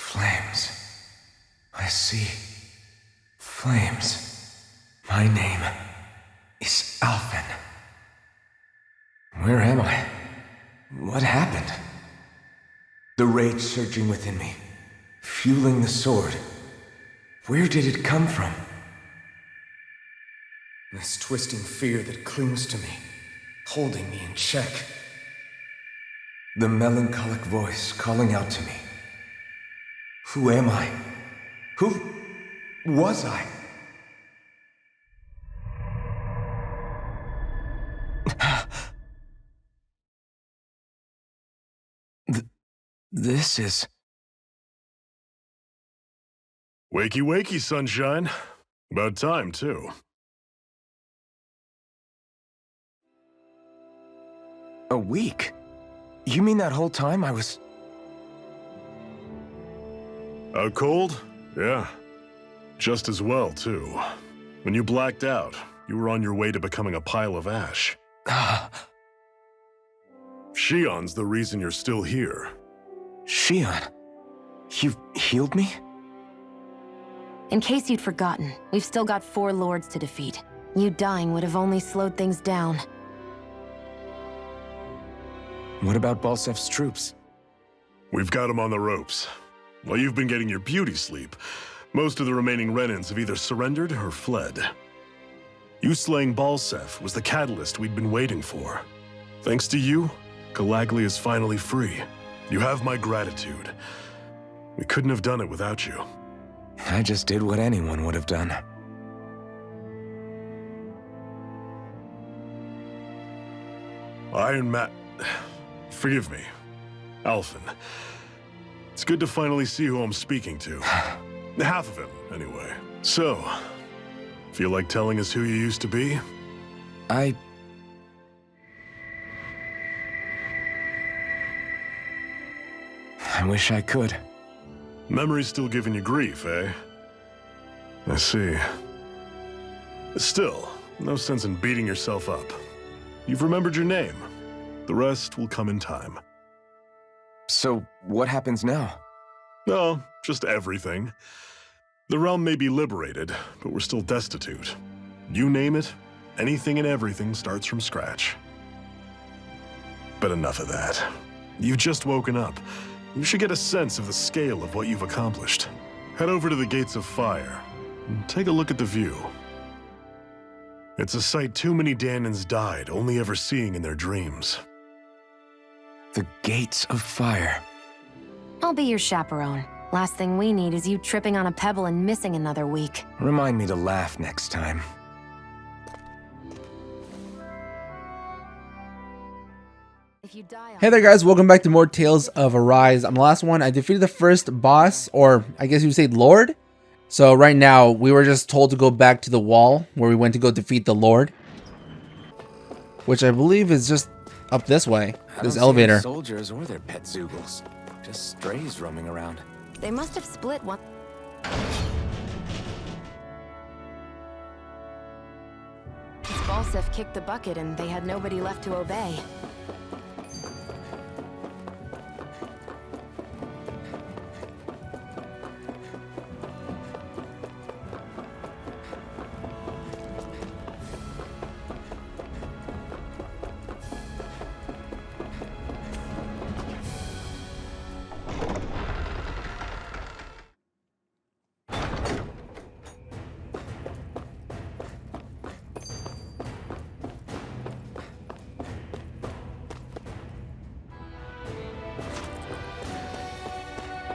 Flames. I see. Flames. My name is Alphen. Where am I? What happened? The rage surging within me, fueling the sword. Where did it come from? This twisting fear that clings to me, holding me in check. The melancholic voice calling out to me. Who am I? Who was I? This is... Wakey, wakey, sunshine. About time, too. A week? You mean that whole time I was... Out cold? Yeah. Just as well, too. When you blacked out, you were on your way to becoming a pile of ash. Shionne's the reason you're still here. Shionne? You've healed me? In case you'd forgotten, we've still got 4 lords to defeat. You dying would have only slowed things down. What about Balsef's troops? We've got them on the ropes. While you've been getting your beauty sleep, most of the remaining Renans have either surrendered or fled. You slaying Balsef was the catalyst we'd been waiting for. Thanks to you, Galagli is finally free. You have my gratitude. We couldn't have done it without you. I just did what anyone would have done. Forgive me. Alphen. It's good to finally see who I'm speaking to. Half of him, anyway. So, feel like telling us who you used to be? I wish I could. Memory's still giving you grief, eh? I see. Still, no sense in beating yourself up. You've remembered your name. The rest will come in time. So, what happens now? No, just everything. The realm may be liberated, but we're still destitute. You name it, anything and everything starts from scratch. But enough of that. You've just woken up. You should get a sense of the scale of what you've accomplished. Head over to the Gates of Fire and take a look at the view. It's a sight too many Dahnans died only ever seeing in their dreams. The Gates of Fire. I'll be your chaperone. Last thing we need is you tripping on a pebble and missing another week. Remind me to laugh next time. If you die on Hey there guys, welcome back to more Tales of Arise. On the last one, I defeated the first boss, or I guess you would say Lord. So right now, we were just told to go back to the wall, where we went to go defeat the Lord. Which I believe is just up this way, this elevator. See any soldiers or their pet Zoogles. Just strays roaming around. They must have split one. Balsef kicked the bucket and they had nobody left to obey.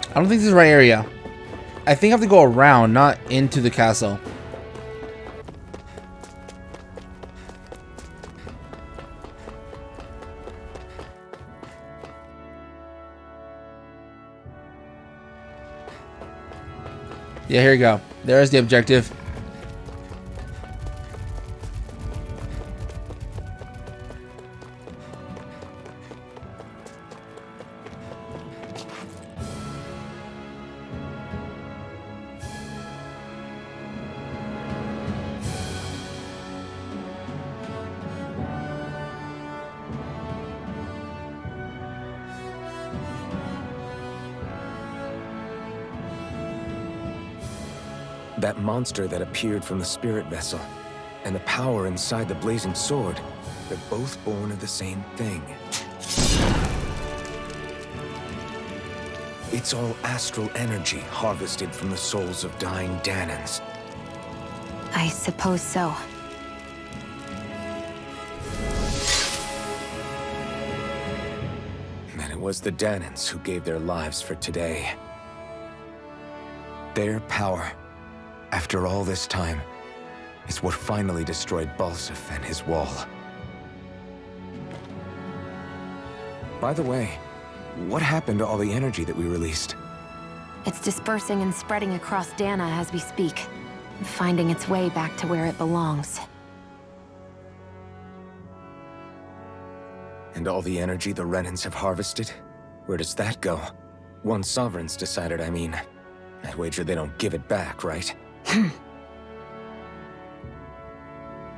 I don't think this is the right area. I think I have to go around, not into the castle. Yeah, here you go. There's the objective. That monster that appeared from the spirit vessel, and the power inside the blazing sword, they're both born of the same thing. It's all astral energy harvested from the souls of dying Dahnans. I suppose so. And it was the Dahnans who gave their lives for today. Their power, after all this time, is what finally destroyed Balseph and his wall. By the way, what happened to all the energy that we released? It's dispersing and spreading across Dahna as we speak, finding its way back to where it belongs. And all the energy the Renans have harvested? Where does that go? Once Sovereign's decided, I mean. I wager they don't give it back, right?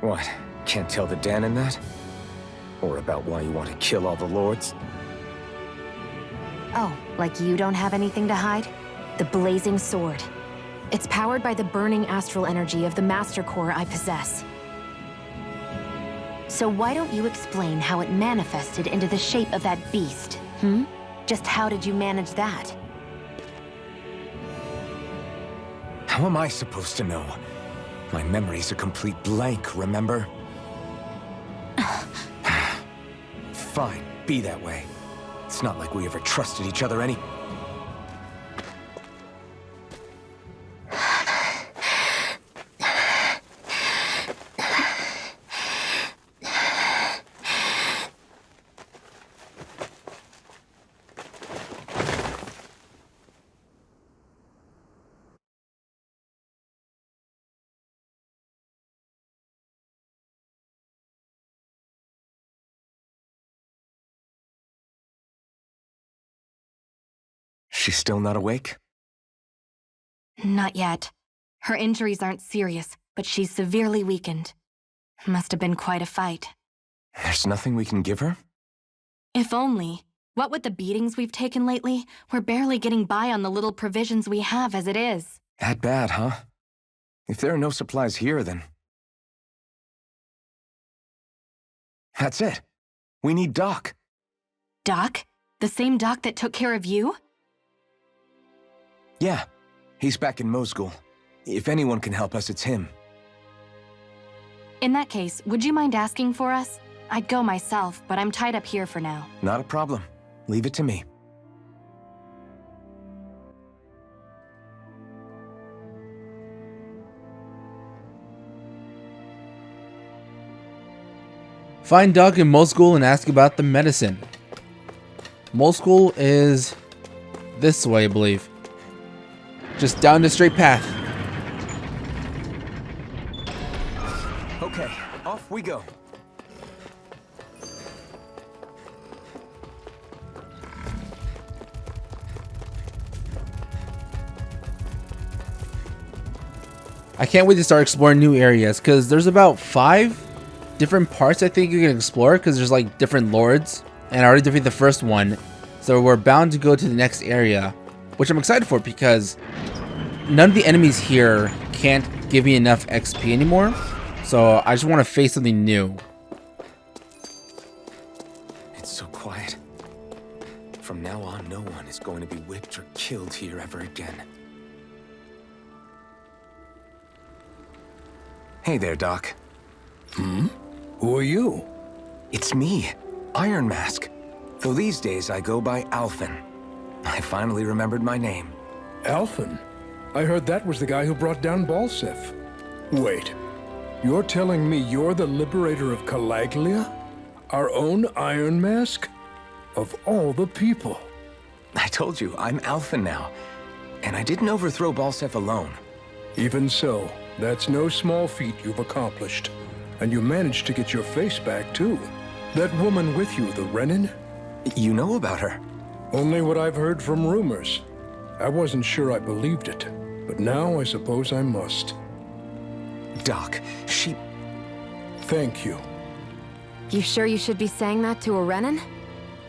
What? Can't tell the Dahnan that? Or about why you want to kill all the lords? Oh, like you don't have anything to hide? The blazing sword. It's powered by the burning astral energy of the Master Core I possess. So why don't you explain how it manifested into the shape of that beast, Just how did you manage that? How am I supposed to know? My memory's a complete blank, remember? Fine, be that way. It's not like we ever trusted each other any... She's still not awake? Not yet. Her injuries aren't serious, but she's severely weakened. Must have been quite a fight. There's nothing we can give her? If only. What with the beatings we've taken lately, we're barely getting by on the little provisions we have as it is. That bad, huh? If there are no supplies here, then... That's it. We need Doc. Doc? The same Doc that took care of you? Yeah. He's back in Mosgul. If anyone can help us, it's him. In that case, would you mind asking for us? I'd go myself, but I'm tied up here for now. Not a problem. Leave it to me. Find Doc in Mosgul and ask about the medicine. Mosgul is this way, I believe. Just down the straight path. Okay, off we go. I can't wait to start exploring new areas, because there's about 5 different parts I think you can explore, because there's like different lords, and I already defeated the first one, so we're bound to go to the next area, which I'm excited for because none of the enemies here can't give me enough XP anymore, so I just want to face something new. It's so quiet. From now on, no one is going to be whipped or killed here ever again. Hey there, Doc. Who are you? It's me, Iron Mask. Though these days I go by Alphen. I finally remembered my name. Alphen? I heard that was the guy who brought down Balseph. Wait, you're telling me you're the liberator of Calaglia? Our own Iron Mask? Of all the people. I told you, I'm Alphen now. And I didn't overthrow Balseph alone. Even so, that's no small feat you've accomplished. And you managed to get your face back, too. That woman with you, the Renan? You know about her? Only what I've heard from rumors. I wasn't sure I believed it, but now I suppose I must. Doc, she... Thank you. You sure you should be saying that to a Renan?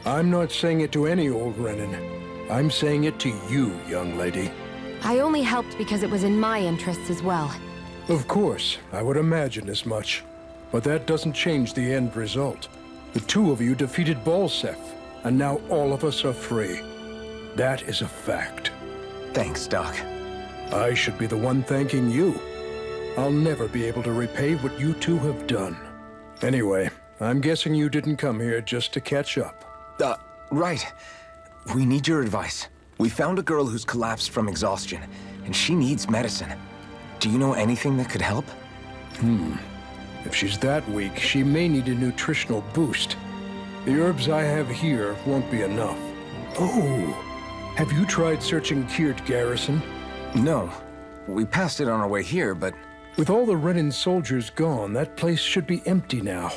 I'm not saying it to any old Renan. I'm saying it to you, young lady. I only helped because it was in my interests as well. Of course, I would imagine as much. But that doesn't change the end result. The two of you defeated Balsef, and now all of us are free. That is a fact. Thanks, Doc. I should be the one thanking you. I'll never be able to repay what you two have done. Anyway, I'm guessing you didn't come here just to catch up. Right. We need your advice. We found a girl who's collapsed from exhaustion, and she needs medicine. Do you know anything that could help? If she's that weak, she may need a nutritional boost. The herbs I have here won't be enough. Oh, have you tried searching Kirt Garrison? No. We passed it on our way here, but... With all the Renan soldiers gone, that place should be empty now.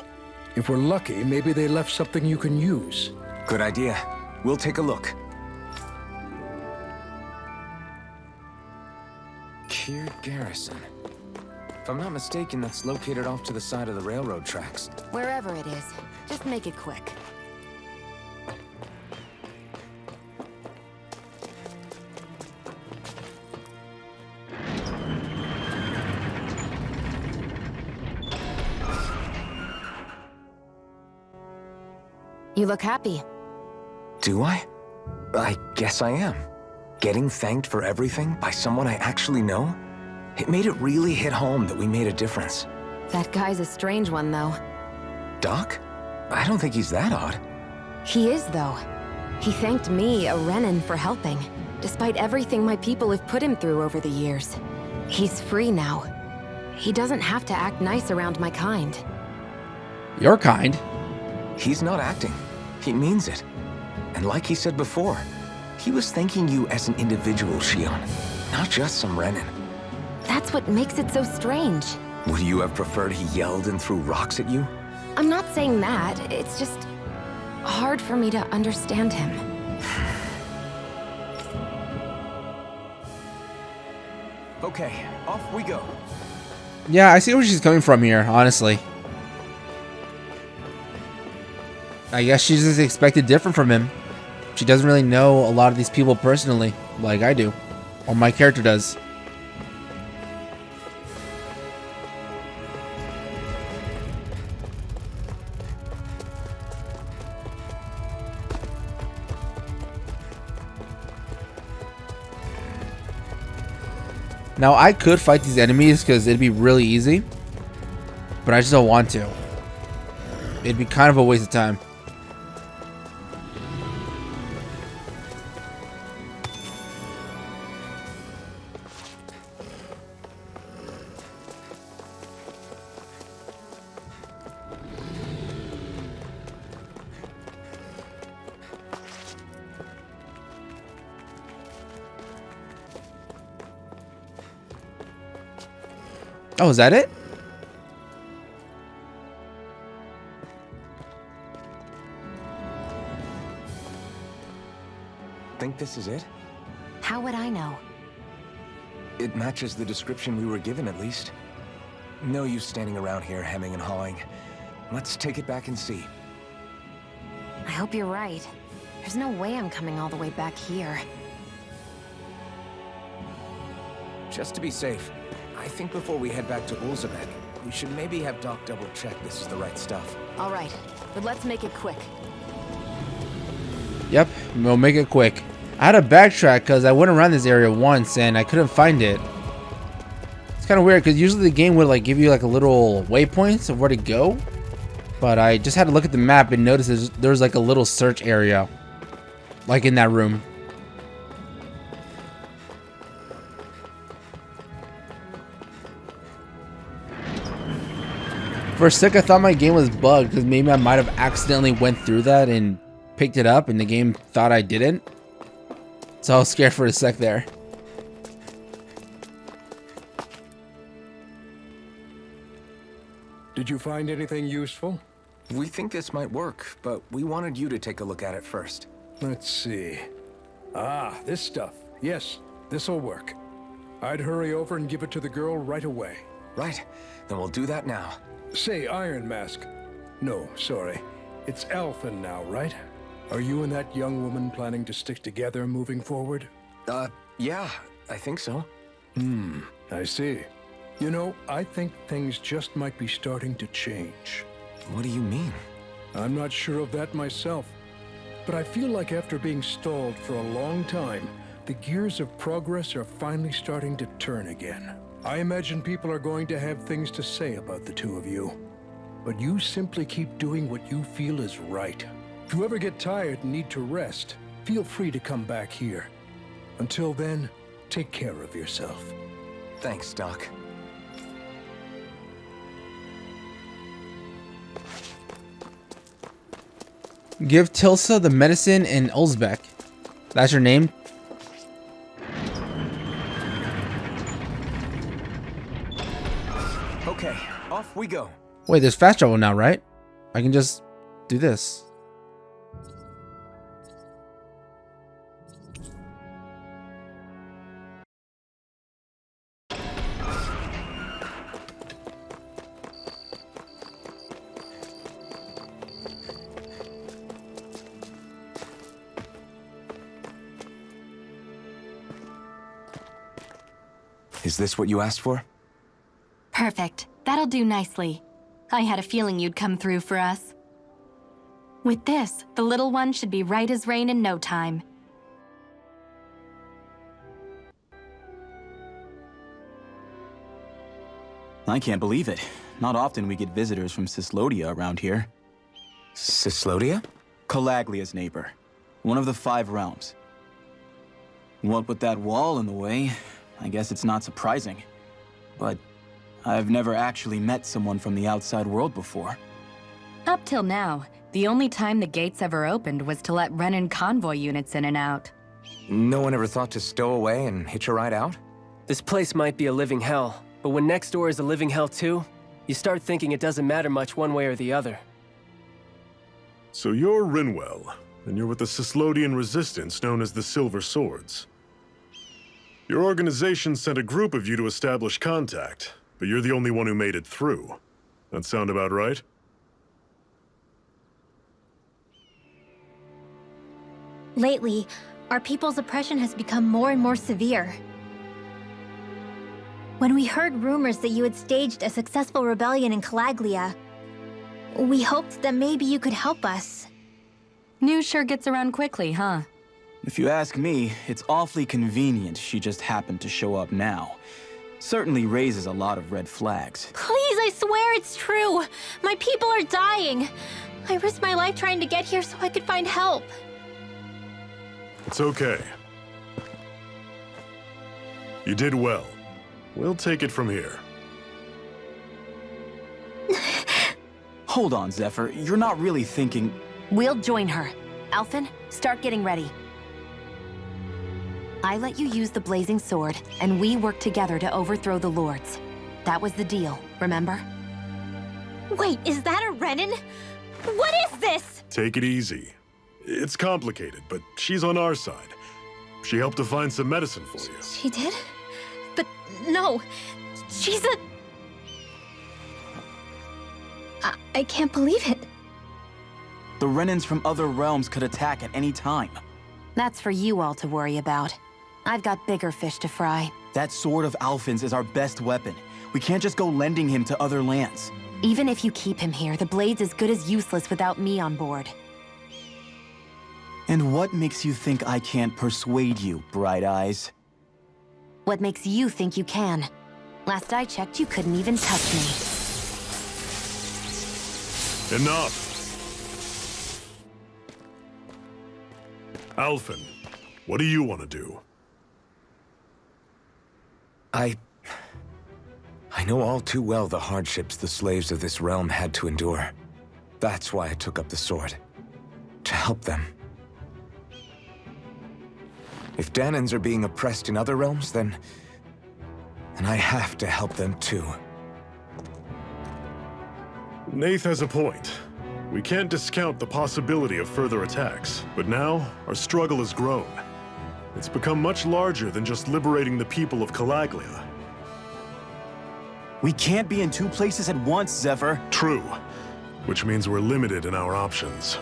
If we're lucky, maybe they left something you can use. Good idea. We'll take a look. Kirt Garrison. If I'm not mistaken, that's located off to the side of the railroad tracks. Wherever it is, just make it quick. You look happy. Do I? I guess I am. Getting thanked for everything by someone I actually know? It made it really hit home that we made a difference. That guy's a strange one, though. Doc? I don't think he's that odd. He is, though. He thanked me, a Renan, for helping, despite everything my people have put him through over the years. He's free now. He doesn't have to act nice around my kind. Your kind? He's not acting. He means it. And like he said before, he was thanking you as an individual, Shionne, not just some Renan. That's what makes it so strange. Would you have preferred he yelled and threw rocks at you? I'm not saying that. It's just hard for me to understand him. Okay, off we go. Yeah, I see where she's coming from here, honestly. I guess she's just expected different from him. She doesn't really know a lot of these people personally, like I do. Or my character does. Now, I could fight these enemies because it'd be really easy. But I just don't want to. It'd be kind of a waste of time. Oh, is that it? Think this is it? How would I know? It matches the description we were given, at least. No use standing around here hemming and hawing. Let's take it back and see. I hope you're right. There's no way I'm coming all the way back here. Just to be safe, I think before we head back to Ulzabek, we should maybe have Doc double-check this is the right stuff. All right, but let's make it quick. Yep, we'll make it quick. I had to backtrack because I went around this area once and I couldn't find it. It's kind of weird because usually the game would like give you like a little waypoints of where to go. But I just had to look at the map and notice there's like a little search area. Like in that room. For a sec, I thought my game was bugged because maybe I might have accidentally went through that and picked it up and the game thought I didn't. So I was scared for a sec there. Did you find anything useful? We think this might work, but we wanted you to take a look at it first. Let's see. Ah, this stuff. Yes, this'll work. I'd hurry over and give it to the girl right away. Right, then we'll do that now. Say, Iron Mask. No, sorry. It's Alphen now, right? Are you and that young woman planning to stick together moving forward? Yeah. I think so. I see. You know, I think things just might be starting to change. What do you mean? I'm not sure of that myself, but I feel like after being stalled for a long time, the gears of progress are finally starting to turn again. I imagine people are going to have things to say about the two of you, but you simply keep doing what you feel is right. If you ever get tired and need to rest, feel free to come back here. Until then, take care of yourself. Thanks, Doc. Give Tilsa the medicine in Uzbek. That's your name? Okay, off we go. Wait, there's fast travel now, right? I can just do this. Is this what you asked for? Perfect. That'll do nicely. I had a feeling you'd come through for us. With this, the little one should be right as rain in no time. I can't believe it. Not often we get visitors from Cislodia around here. Cislodia? Calaglia's neighbor. One of the 5 realms. What with that wall in the way, I guess it's not surprising. But I've never actually met someone from the outside world before. Up till now, the only time the gates ever opened was to let Renan convoy units in and out. No one ever thought to stow away and hitch a ride out? This place might be a living hell, but when next door is a living hell too, you start thinking it doesn't matter much one way or the other. So you're Rinwell, and you're with the Cislodian resistance known as the Silver Swords. Your organization sent a group of you to establish contact, but you're the only one who made it through. That sound about right? Lately, our people's oppression has become more and more severe. When we heard rumors that you had staged a successful rebellion in Calaglia, we hoped that maybe you could help us. News sure gets around quickly, huh? If you ask me, it's awfully convenient she just happened to show up now. Certainly raises a lot of red flags. Please, I swear it's true! My people are dying! I risked my life trying to get here so I could find help. It's okay. You did well. We'll take it from here. Hold on, Zephyr. You're not really thinking... We'll join her. Alphen, start getting ready. I let you use the blazing sword, and we worked together to overthrow the Lords. That was the deal, remember? Wait, is that a Renan? What is this? Take it easy. It's complicated, but she's on our side. She helped to find some medicine for you. She did? But no, she's a... I can't believe it. The Renans from other realms could attack at any time. That's for you all to worry about. I've got bigger fish to fry. That sword of Alphen's is our best weapon. We can't just go lending him to other lands. Even if you keep him here, the blade's as good as useless without me on board. And what makes you think I can't persuade you, Bright Eyes? What makes you think you can? Last I checked, you couldn't even touch me. Enough! Alphen, what do you want to do? I know all too well the hardships the slaves of this realm had to endure. That's why I took up the sword. To help them. If Dahnans are being oppressed in other realms, then I have to help them too. Nath has a point. We can't discount the possibility of further attacks, but now our struggle has grown. It's become much larger than just liberating the people of Calaglia. We can't be in 2 places at once, Zephyr. True, which means we're limited in our options.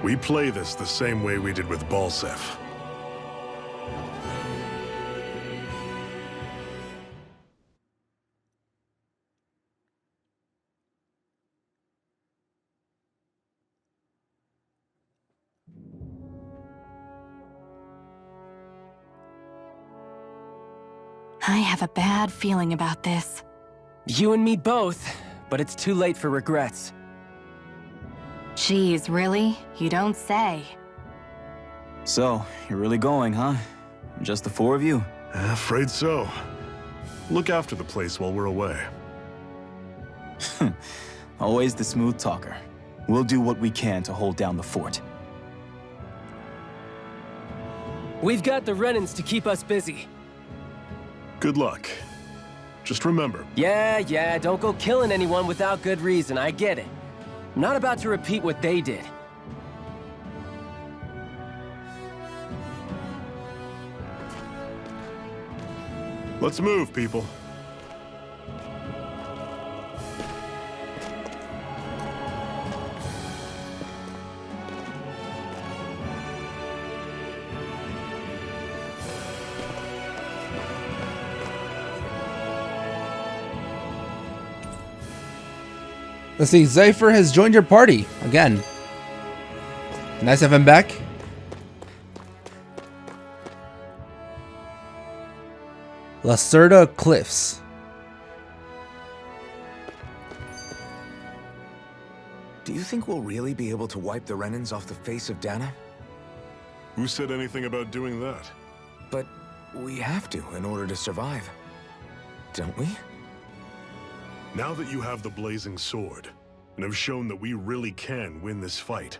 We play this the same way we did with Balsef. I have a bad feeling about this. You and me both, but it's too late for regrets. Geez, really? You don't say. So, you're really going, huh? Just the four of you? Afraid so. Look after the place while we're away. Always the smooth talker. We'll do what we can to hold down the fort. We've got the Renans to keep us busy. Good luck. Just remember. Yeah, don't go killing anyone without good reason, I get it. I'm not about to repeat what they did. Let's move, people. Let's see, Zypher has joined your party again. Nice to have him back. Lacerda Cliffs. Do you think we'll really be able to wipe the Renans off the face of Dahna? Who said anything about doing that? But we have to in order to survive. Don't we? Now that you have the blazing sword, and have shown that we really can win this fight,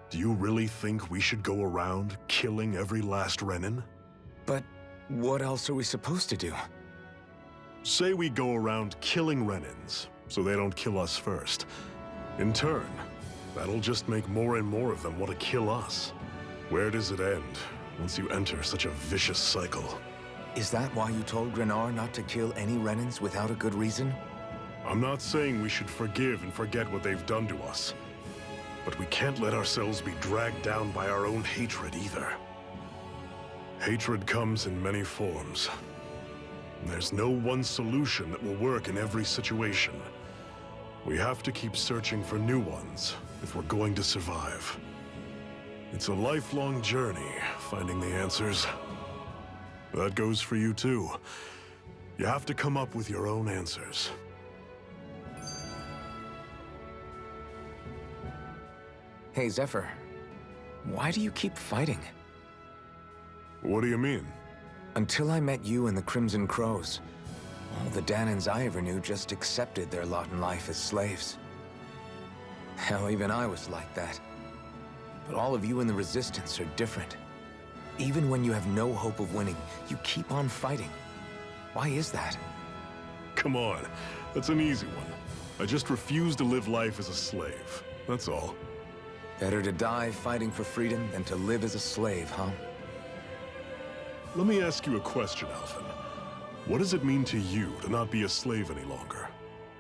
do you really think we should go around killing every last Renan? But what else are we supposed to do? Say we go around killing Renans, so they don't kill us first. In turn, that'll just make more and more of them want to kill us. Where does it end, once you enter such a vicious cycle? Is that why you told Grenar not to kill any Renans without a good reason? I'm not saying we should forgive and forget what they've done to us. But we can't let ourselves be dragged down by our own hatred either. Hatred comes in many forms. And there's no one solution that will work in every situation. We have to keep searching for new ones if we're going to survive. It's a lifelong journey, finding the answers. That goes for you too. You have to come up with your own answers. Hey, Zephyr. Why do you keep fighting? What do you mean? Until I met you and the Crimson Crows, all the Dahnans I ever knew just accepted their lot in life as slaves. Hell, even I was like that. But all of you in the Resistance are different. Even when you have no hope of winning, you keep on fighting. Why is that? Come on, that's an easy one. I just refuse to live life as a slave, that's all. Better to die fighting for freedom than to live as a slave, huh? Let me ask you a question, Alphen. What does it mean to you to not be a slave any longer?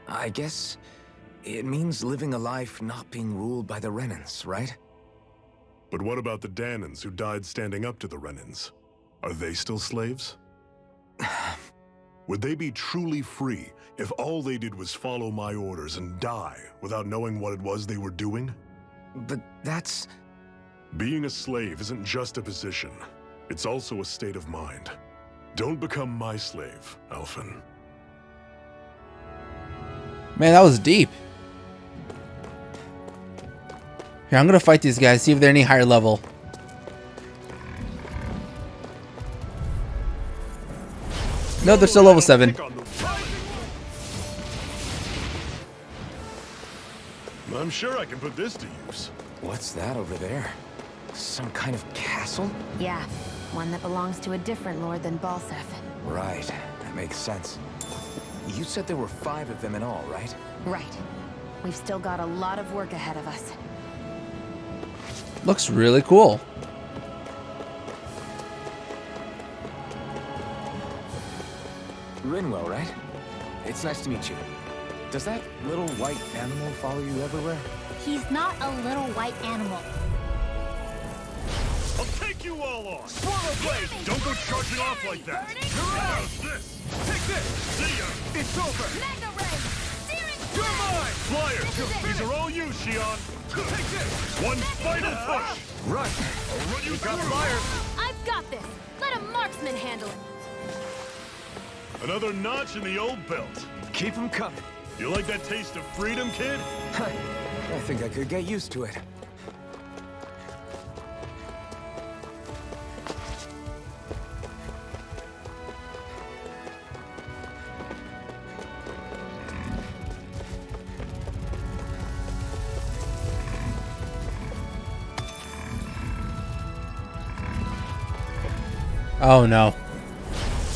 I guess it means living a life not being ruled by the Renans, right? But what about the Dahnans who died standing up to the Renans? Are they still slaves? Would they be truly free if all they did was follow my orders and die without knowing what it was they were doing? But that's... Being a slave isn't just a position. It's also a state of mind. Don't become my slave, Alphen. Man, that was deep. Here, I'm gonna fight these guys, see if they're any higher level. No, they're still level 7. I'm sure I can put this to use. What's that over there? Some kind of castle? Yeah, one that belongs to a different lord than Balsef. Right, that makes sense. You said there were 5 of them in all, right? Right. We've still got a lot of work ahead of us. Looks really cool. Rinwell, right? It's nice to meet you. Does that little white animal follow you everywhere? He's not a little white animal. I'll take you all on! Swallow blade! Don't go charging off like that! How's this? Take this! See ya! It's over! Mega ray! You're mine! Flyers! These are all you, Shionne! Take this! One final push! Right. I'll run you through! Fire! I've got this! Let a marksman handle it! Another notch in the old belt. Keep them coming. You like that taste of freedom, kid? I think I could get used to it. Oh no.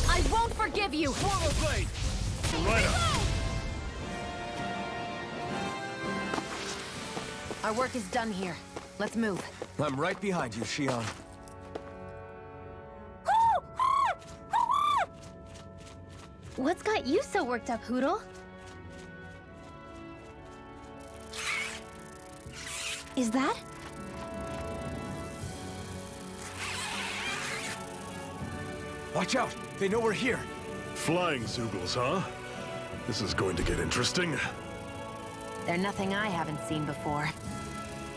I won't forgive you! Swallow blade! Right up. Our work is done here. Let's move. I'm right behind you, Shionne. What's got you so worked up, Hootle? Is that? Watch out! They know we're here. Flying Zoogles, huh? This is going to get interesting. They're nothing I haven't seen before.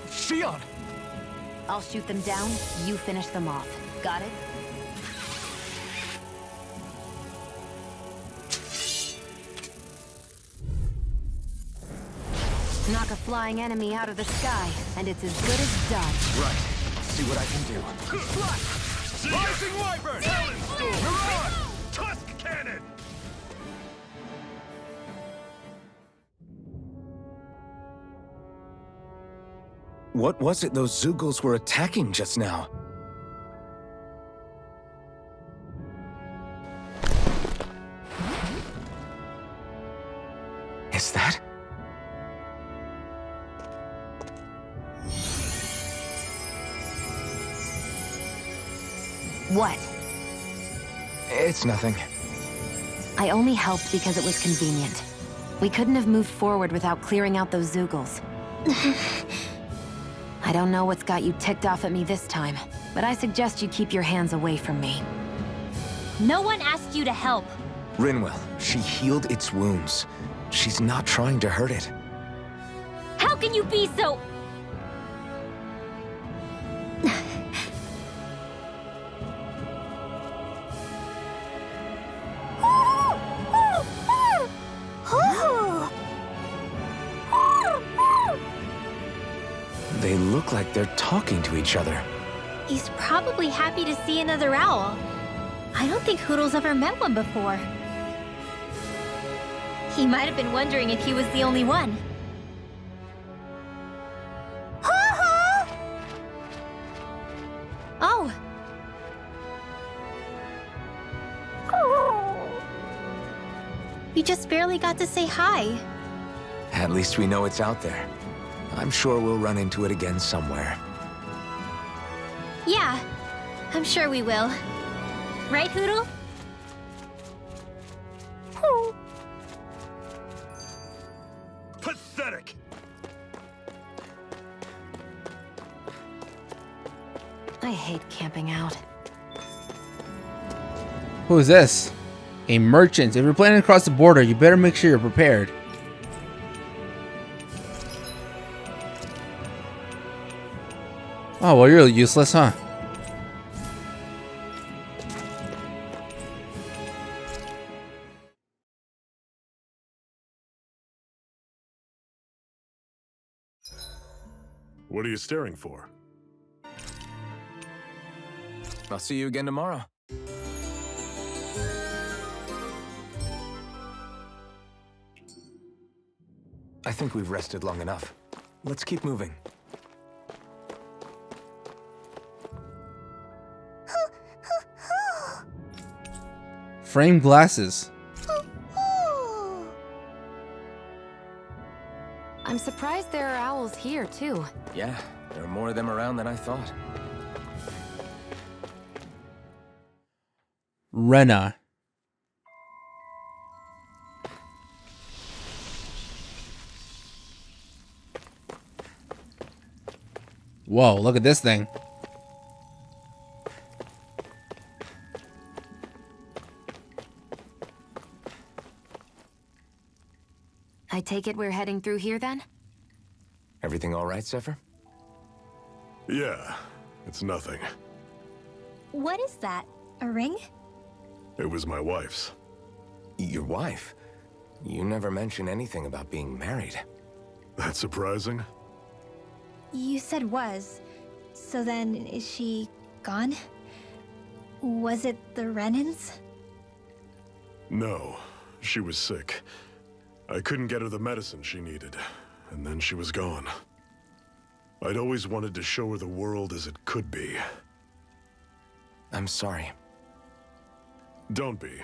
Shionne! I'll shoot them down, you finish them off. Got it? Knock a flying enemy out of the sky, and it's as good as done. Right. See what I can do. Rising Wyvern! Talon Storm! Run! Tusk Cannon! What was it those Zoogles were attacking just now? Is that? What? It's nothing. I only helped because it was convenient. We couldn't have moved forward without clearing out those Zoogles. I don't know what's got you ticked off at me this time, but I suggest you keep your hands away from me. No one asked you to help. Rinwell, she healed its wounds. She's not trying to hurt it. How can you be so... They look like they're talking to each other. He's probably happy to see another owl. I don't think Hootle's ever met one before. He might have been wondering if he was the only one. Oh. You just barely got to say hi. At least we know it's out there. I'm sure we'll run into it again somewhere. Yeah, I'm sure we will. Right, Hootle? Pathetic! I hate camping out. Who is this? A merchant. If you're planning to cross the border, you better make sure you're prepared. Oh, well, you're useless, huh? What are you staring for? I'll see you again tomorrow. I think we've rested long enough. Let's keep moving. Framed glasses. I'm surprised there are owls here, too. Yeah, there are more of them around than I thought. Rena. Whoa, look at this thing. I take it we're heading through here then? Everything all right, Zephyr? Yeah, it's nothing. What is that? A ring? It was my wife's. Your wife? You never mentioned anything about being married. That's surprising? You said was. So then, is she gone? Was it the Renans? No, she was sick. I couldn't get her the medicine she needed, and then she was gone. I'd always wanted to show her the world as it could be. I'm sorry. Don't be.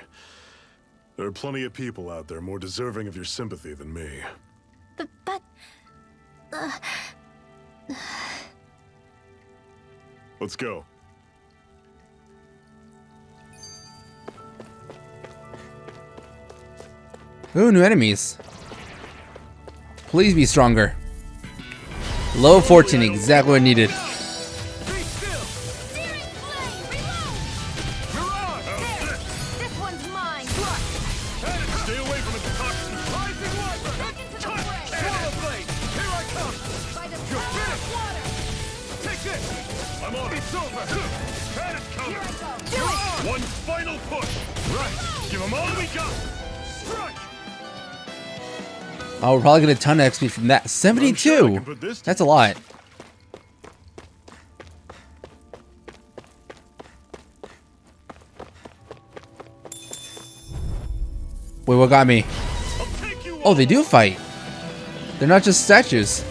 There are plenty of people out there more deserving of your sympathy than me. But... Let's go. Ooh, new enemies. Please be stronger. Low 14, exactly what I needed. One final push! Right! Give them all we got! Strike! Oh, we're probably gonna get a ton of XP from that. 72! That's a lot. Wait, what got me? Oh, they do fight. They're not just statues.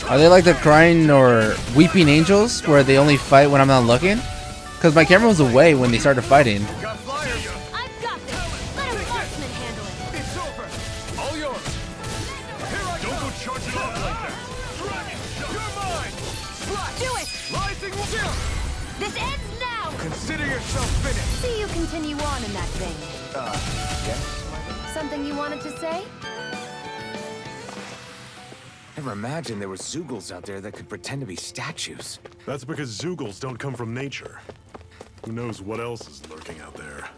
Are they like the crying or weeping angels where they only fight when I'm not looking? Because my camera was away when they started fighting. I've got this. Let a marksman handle it. It's over. All yours. Here I Don't go charging off like that! Dragon, you're mine. Slash. Do it. Rising Chill. This ends now. Consider yourself finished. See you continue on in that thing. Yes? Something you wanted to say? Never imagined there were Zeugles out there that could pretend to be statues. That's because Zeugles don't come from nature. Who knows what else is lurking out there?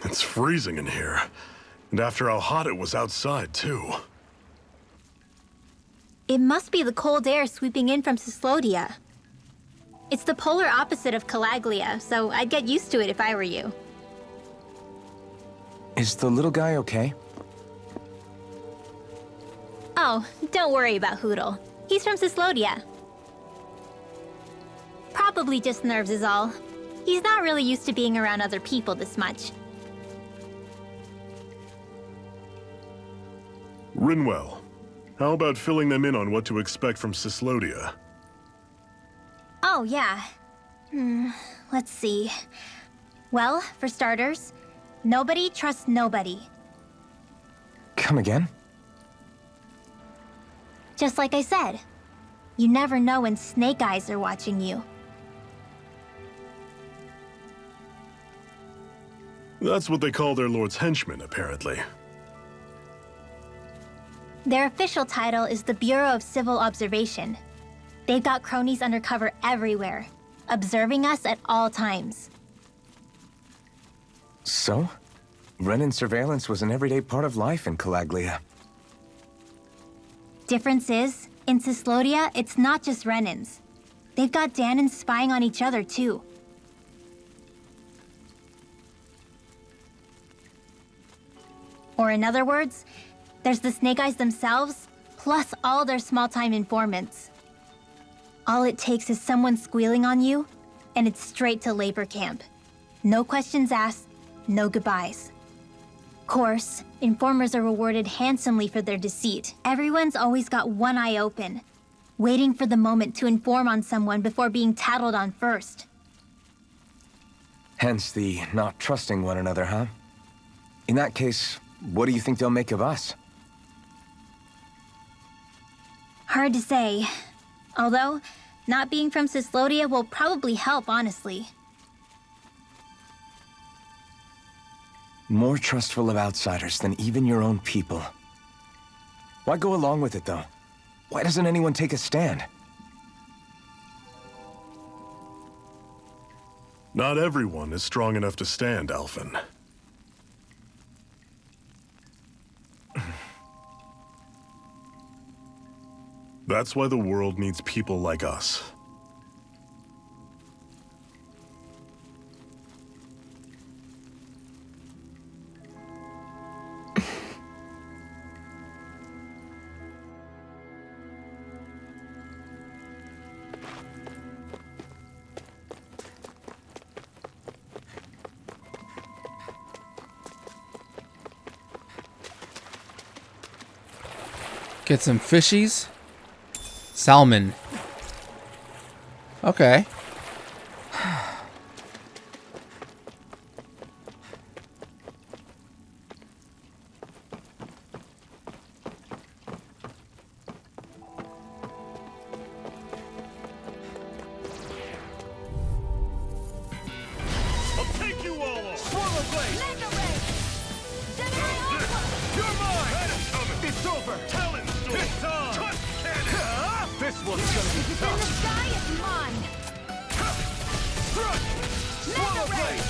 It's freezing in here. And after how hot it was outside, too. It must be the cold air sweeping in from Cyslodia. It's the polar opposite of Calaglia, so I'd get used to it if I were you. Is the little guy okay? Oh, don't worry about Hoodle. He's from Cyslodia. Probably just nerves is all. He's not really used to being around other people this much. Rinwell, how about filling them in on what to expect from Cyslodia? Oh, yeah. Let's see. Well, for starters, nobody trusts nobody. Come again? Just like I said, you never know when snake eyes are watching you. That's what they call their lord's henchmen, apparently. Their official title is the Bureau of Civil Observation. They've got cronies undercover everywhere, observing us at all times. So? Renan surveillance was an everyday part of life in Calaglia. Difference is, in Cyslodia, it's not just Renans. They've got Dahnans spying on each other, too. Or in other words, there's the Snake Eyes themselves, plus all their small-time informants. All it takes is someone squealing on you, and it's straight to labor camp. No questions asked, no goodbyes. Course, informers are rewarded handsomely for their deceit. Everyone's always got one eye open, waiting for the moment to inform on someone before being tattled on first. Hence the not trusting one another, huh? In that case, what do you think they'll make of us? Hard to say. Although, not being from Cyslodia will probably help, honestly. More trustful of outsiders than even your own people. Why go along with it, though? Why doesn't anyone take a stand? Not everyone is strong enough to stand, Alphen. That's why the world needs people like us. Get some fishies. Salmon. Okay. I'll take you all off! Swallow blade! You're mine! It's over! Talon storm! It's on! Trust cannon! This one's gonna be In the tough! sky is mine. Thrust! Swallow blade!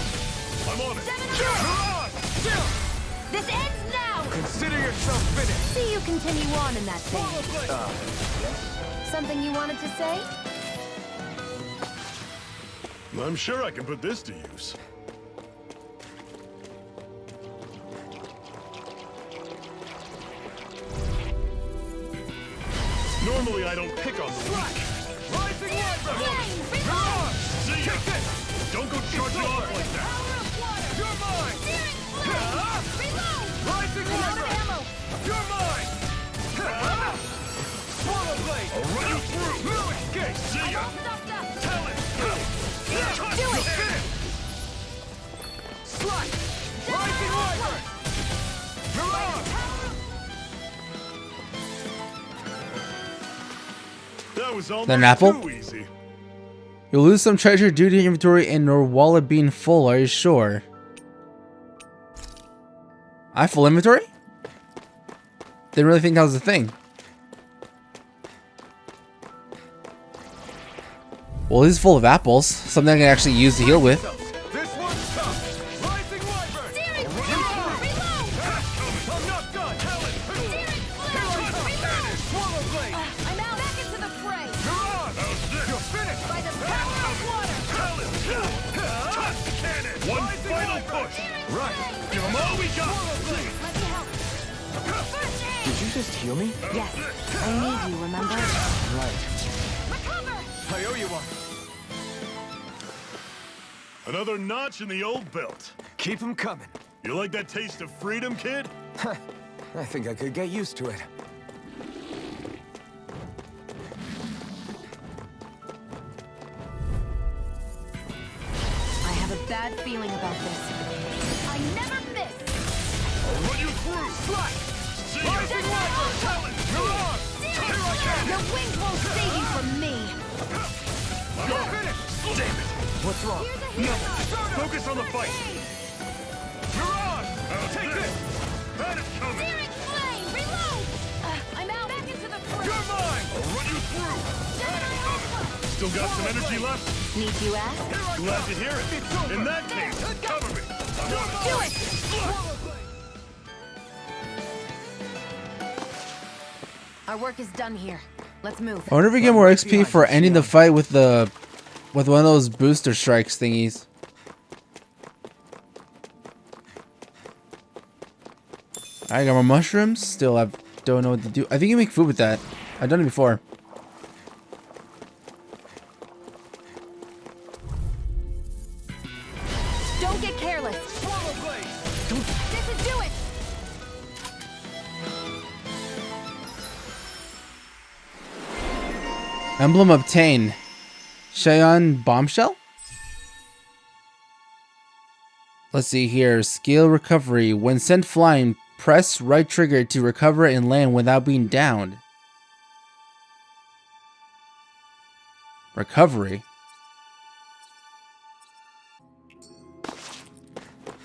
I'm on it! You're on! This ends now. Consider yourself finished! See you continue on in that Swallow vein. blade! Something you wanted to say? I'm sure I can put this to use. Normally I don't pick on the weak. Rising Wyvern! You're on! See ya! Take this! Don't go charging off like that! You're mine! Rising Wyvern! You're mine! Swallow blade! I'll run you through! No escape! See ya! Talon! Do it! Slice! Rising Wyvern! You're on! That was almost An apple? too easy. You'll lose some treasure due to your inventory and your wallet being full, are you sure? I have full inventory? Didn't really think that was a thing. Well, this is full of apples. Something I can actually use to heal with. This one's tough! Rising Wyvern! I'm not done! Swallow blade! I'm out. Back into the fray. You're on! You're finished! By the power of water. Cannon! One Rising final Wyvern! push! Right! Give 'em all we got! Let me help. First aid. Did you just heal me? Yes. I need you, remember? Right. Recover. I owe you one. Another notch in the old belt. Keep them coming. You like that taste of freedom, kid? I think I could get used to it. I have a bad feeling about this. I never miss. I'll run you through! Slice! See ya! Rising Wyvern! Talon! You're on! Here I come! Your wings won't save you from me. You're finished! Damn it! What's wrong? Focus on the fight! You're on! Take this! That is coming! Searing flame. Reload. I'm out. Back into the fray. You're mine! I'll run you through! Still got some energy left? Need you ask? Glad to hear it. In that case, cover me! I'm on it! Do it. Our work is done here. Let's move. I wonder if we get more XP for ending the fight with one of those booster strikes thingies. I got more mushrooms. Still, I don't know what to do. I think you make food with that. I've done it before. Don't get careless. Swallow blade! This is do it. Emblem obtained. Shionne bombshell? Let's see here. Skill recovery. When sent flying, press right trigger to recover and land without being downed. Recovery.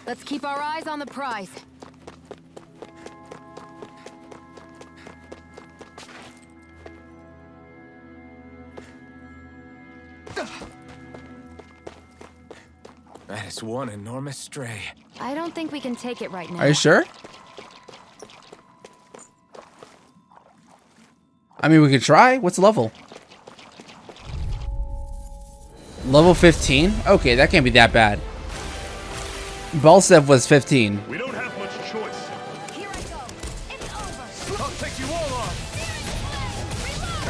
Let's keep our eyes on the prize. That is one enormous stray. I don't think we can take it right now. Are you sure? I mean, we could try. What's the level? Level 15? Okay, that can't be that bad. Balsev was 15. We don't have much choice. Here I go. It's over. I'll take you all on.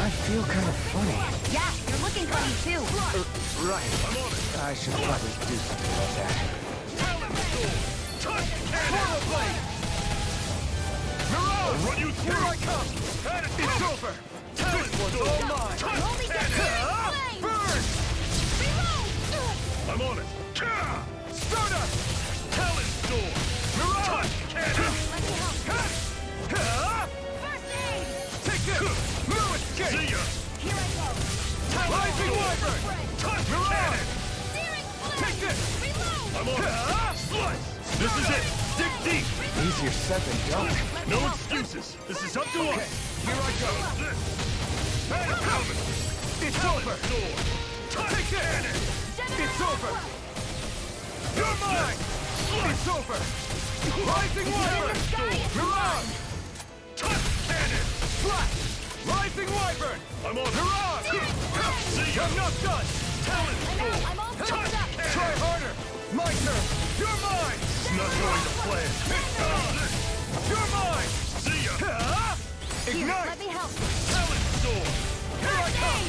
I feel kind of funny. Yeah, you're looking funny too. Right. I should probably do something about that. Swallow blade. Mirage. Run you through. Here I come. It's over. This one's all mine. Only get flame. Burn. I'm on it. Stardust. Talon Storm. Mirage. Cannon. First aid. Take this. No escape. See ya. Here I go. Rising Wyvern. Mirage. Searing flame. Take this. Reload. I'm on it. Slice. This is it. Dig deep. Easier said than done. No excuses. This is up to us. Here I go. This. It's over. Take this. It's over. You're mine. It's over. Rising Wyvern. Mirage. Cannon. Flash. Rising Wyvern. I'm on it. Mirage. See ya. I'm not done. Talon Storm. I'm all fired up. Try harder. My turn. You're mine. It's not going to plan. You're mine. See ya. Here, Ignite. let me help. Talon Storm. Here I come.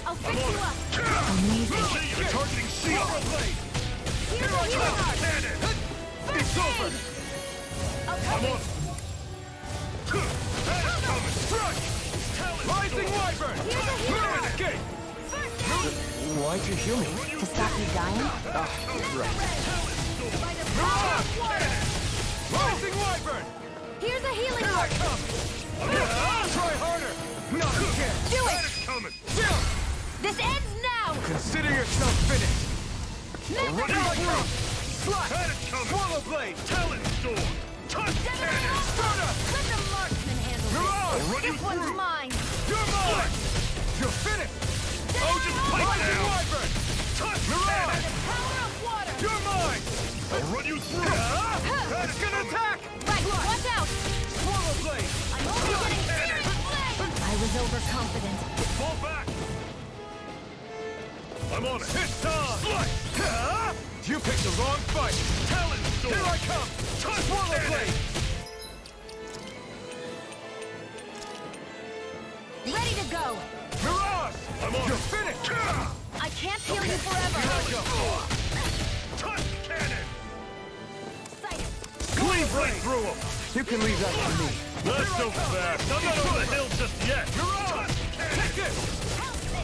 I'll fix you up. See ya. Targeting Swallow Shionne. blade. Here you are. Cannon. It's over. I'm on it. Strike. Rising Wyvern. No escape. Why'd you heal me? To stop you dying? Rising Wyvern. Here's a healing Here I arc. come. Try harder. Not again. Do it. Coming. Down. This ends now. Consider yourself finished. Here I come. Slash. Coming. Swallow blade. Talon Storm. Cannon. Stardust. Let the marksman handle Mirage. Run you this. This one's through. mine. You're mine. You're finished. Oh, just fight Rising now. Wyvern. Cannon. Power of water. You're mine. I'll run you through. It's gonna attack. Right, watch out. Swallow blade. I'm only getting searing flame. I was overconfident. Fall back. I'm on it. It's time. You picked the wrong fight. Talon Storm. Here I come. Swallow blade. Ready to go. Mirage. I'm on You're it. finished. I can't heal you forever. Cannon. Sight. Clean right through him. You can leave that to me. Not so fast. I'm not over the hill just yet. Mirage. Take it.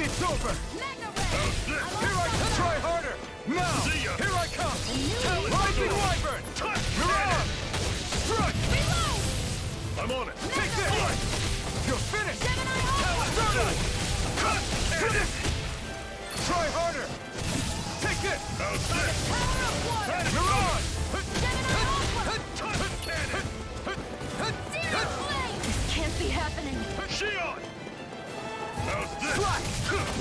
It's over. Magna Ray. Here I come. Try harder. Now. See ya. Here I come. Rising Wyvern. Mirage. Strike. Reload. I'm on it. Take this. You're finished. Stardust. Try harder. Take this. How's this? Power of water. Mirage. Cannon. Searing flame. This can't be happening. Shionne. How's this? Slash.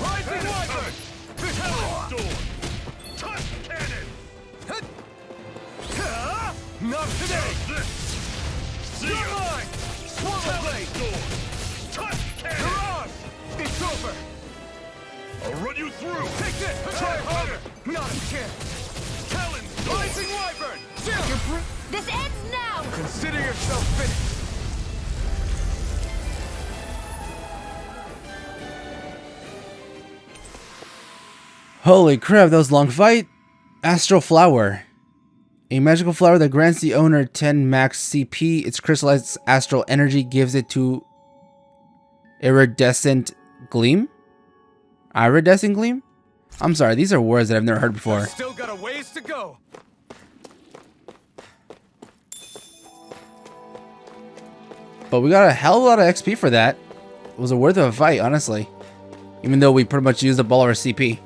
Rising Wyvern. Talon Storm. Cannon. Not today. How's this? See You're ya. mine. Swallow blade. Storm. Cannon. Mirage. It's over. I'll run you through. Take this. Try harder. Not again. Talon Storm. Rising Wyvern. This ends now. Consider yourself finished. Holy crap, that was a long fight. Astral Flower. A magical flower that grants the owner 10 max CP. Its crystallized astral energy gives it to iridescent gleam? Iridescent gleam? I'm sorry, these are words that I've never heard before. Still got a ways to go. But we got a hell of a lot of XP for that. It was a worth of a fight, honestly. Even though we pretty much used up all our CP.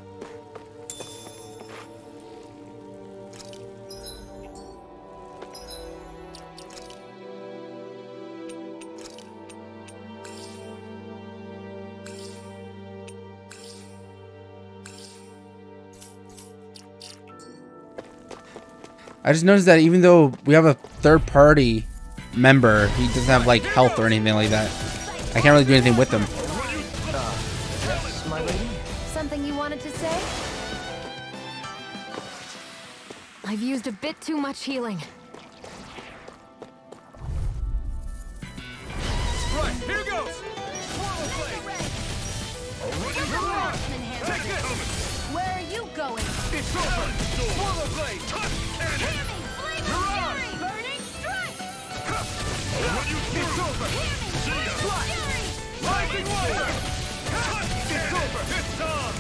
I just noticed that even though we have a third party member, he doesn't have like health or anything like that. I can't really do anything with him. Yes, my lady? Something you wanted to say? I've used a bit too much healing. Right, here goes! Swallow blade! Take this! Where are you going? It's over! Swallow blade! Burning strike! It's over! Lightning water! It's over! It's on!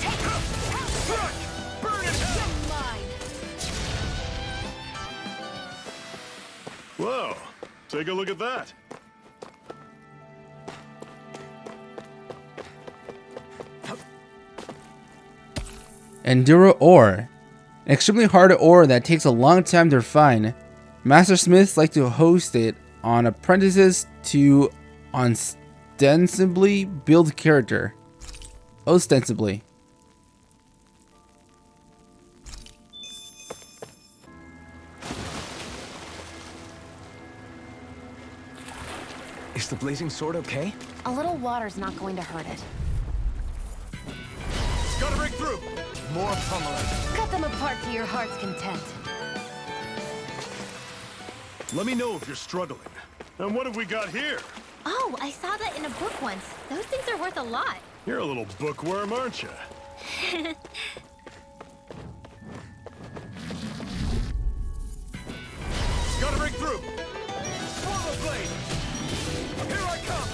Strike! Burn it! Whoa, take a look at that. Enduro ore. An extremely hard ore that takes a long time to refine. Master smiths like to host it on apprentices to ostensibly build character. Ostensibly. Is the blazing sword okay? A little water's not going to hurt it. Gotta break through! More pummeling. Cut them apart to your heart's content. Let me know if you're struggling. And what have we got here? Oh, I saw that in a book once. Those things are worth a lot. You're a little bookworm, aren't you? Gotta break through! Swallow blade! Here I come!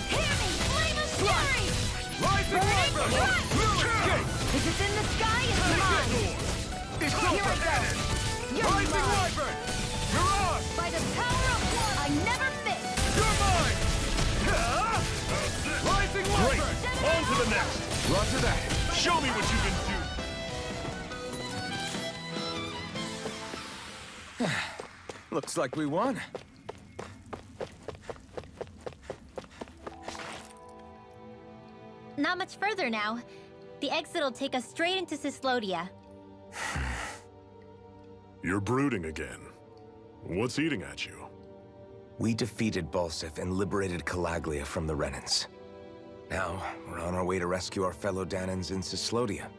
Hear me, flame of fury! Rising Wyvern! Escape! If it's in the sky, it's mine! It's Here I over! go! You're Rising mine! Wyvern! You're on! By the power of one, I never miss! You're mine! Rising Great! Wyvern! On to the next! Roger that! Show me what you can do! Looks like we won. Not much further now. The exit will take us straight into Cyslodia. You're brooding again. What's eating at you? We defeated Balsif and liberated Calaglia from the Renans. Now, we're on our way to rescue our fellow Dahnans in Cyslodia.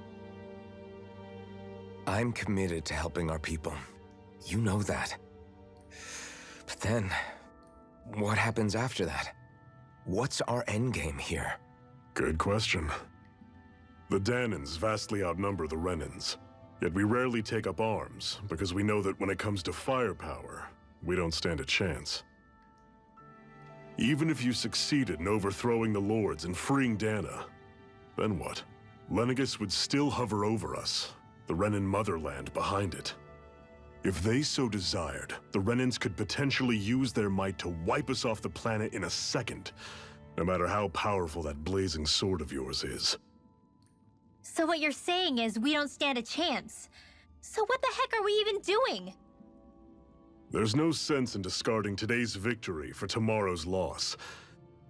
I'm committed to helping our people. You know that. But then, what happens after that? What's our endgame here? Good question. The Dahnans vastly outnumber the Renans, yet we rarely take up arms because we know that when it comes to firepower, we don't stand a chance. Even if you succeeded in overthrowing the Lords and freeing Dahna, then what? Lenegis would still hover over us, the Renan motherland behind it. If they so desired, the Renans could potentially use their might to wipe us off the planet in a second, no matter how powerful that blazing sword of yours is. So what you're saying is we don't stand a chance. So what the heck are we even doing? There's no sense in discarding today's victory for tomorrow's loss.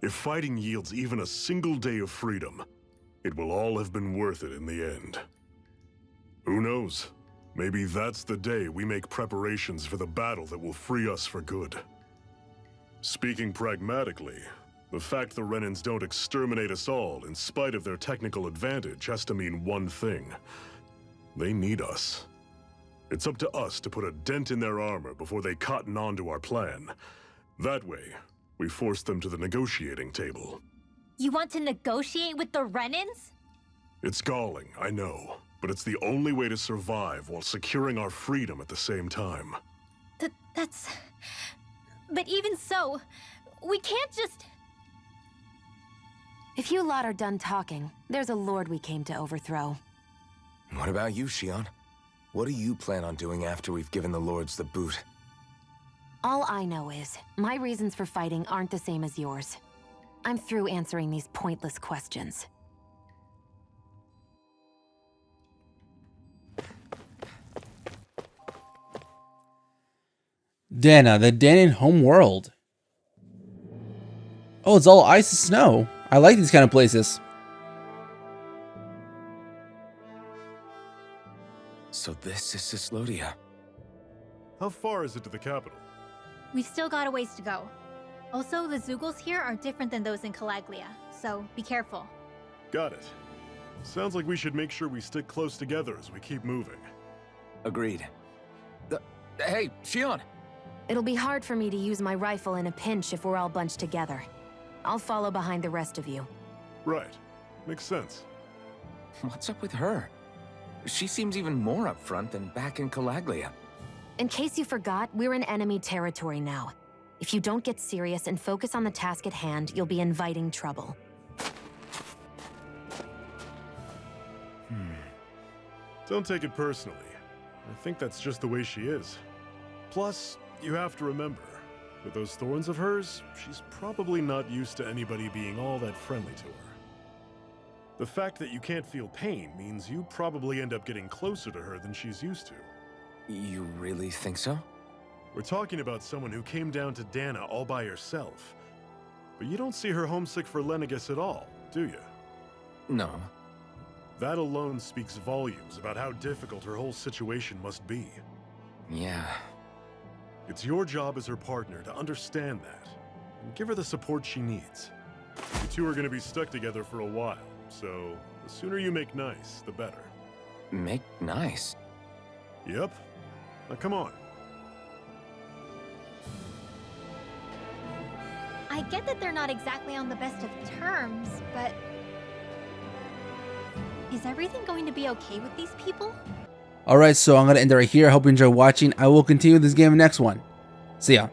If fighting yields even a single day of freedom, it will all have been worth it in the end. Who knows? Maybe that's the day we make preparations for the battle that will free us for good. Speaking pragmatically, the fact the Renans don't exterminate us all in spite of their technical advantage has to mean one thing. They need us. It's up to us to put a dent in their armor before they cotton on to our plan. That way, we force them to the negotiating table. You want to negotiate with the Renans? It's galling, I know, but it's the only way to survive while securing our freedom at the same time. That's... But even so, we can't just... If you lot are done talking, there's a lord we came to overthrow. What about you, Shionne? What do you plan on doing after we've given the Lords the boot? All I know is, my reasons for fighting aren't the same as yours. I'm through answering these pointless questions. Dahna, the Dahnan home world. Oh, it's all ice and snow. I like these kind of places. So this is Cyslodia. How far is it to the capital? We've still got a ways to go. Also, the Zeugles here are different than those in Calaglia, so be careful. Got it. Sounds like we should make sure we stick close together as we keep moving. Agreed. Hey, Shionne! It'll be hard for me to use my rifle in a pinch if we're all bunched together. I'll follow behind the rest of you. Right. Makes sense. What's up with her? She seems even more upfront than back in Calaglia. In case you forgot, we're in enemy territory now. If you don't get serious and focus on the task at hand, you'll be inviting trouble. Don't take it personally. I think that's just the way she is. Plus, you have to remember, with those thorns of hers, she's probably not used to anybody being all that friendly to her. The fact that you can't feel pain means you probably end up getting closer to her than she's used to. You really think so? We're talking about someone who came down to Dahna all by herself. But you don't see her homesick for Lenegis at all, do you? No. That alone speaks volumes about how difficult her whole situation must be. Yeah. It's your job as her partner to understand that, and give her the support she needs. You two are going to be stuck together for a while, so the sooner you make nice, the better. Make nice? Yep. Now come on. I get that they're not exactly on the best of terms, but... is everything going to be okay with these people? Alright, so I'm going to end it right here. I hope you enjoyed watching. I will continue this game next one. See ya.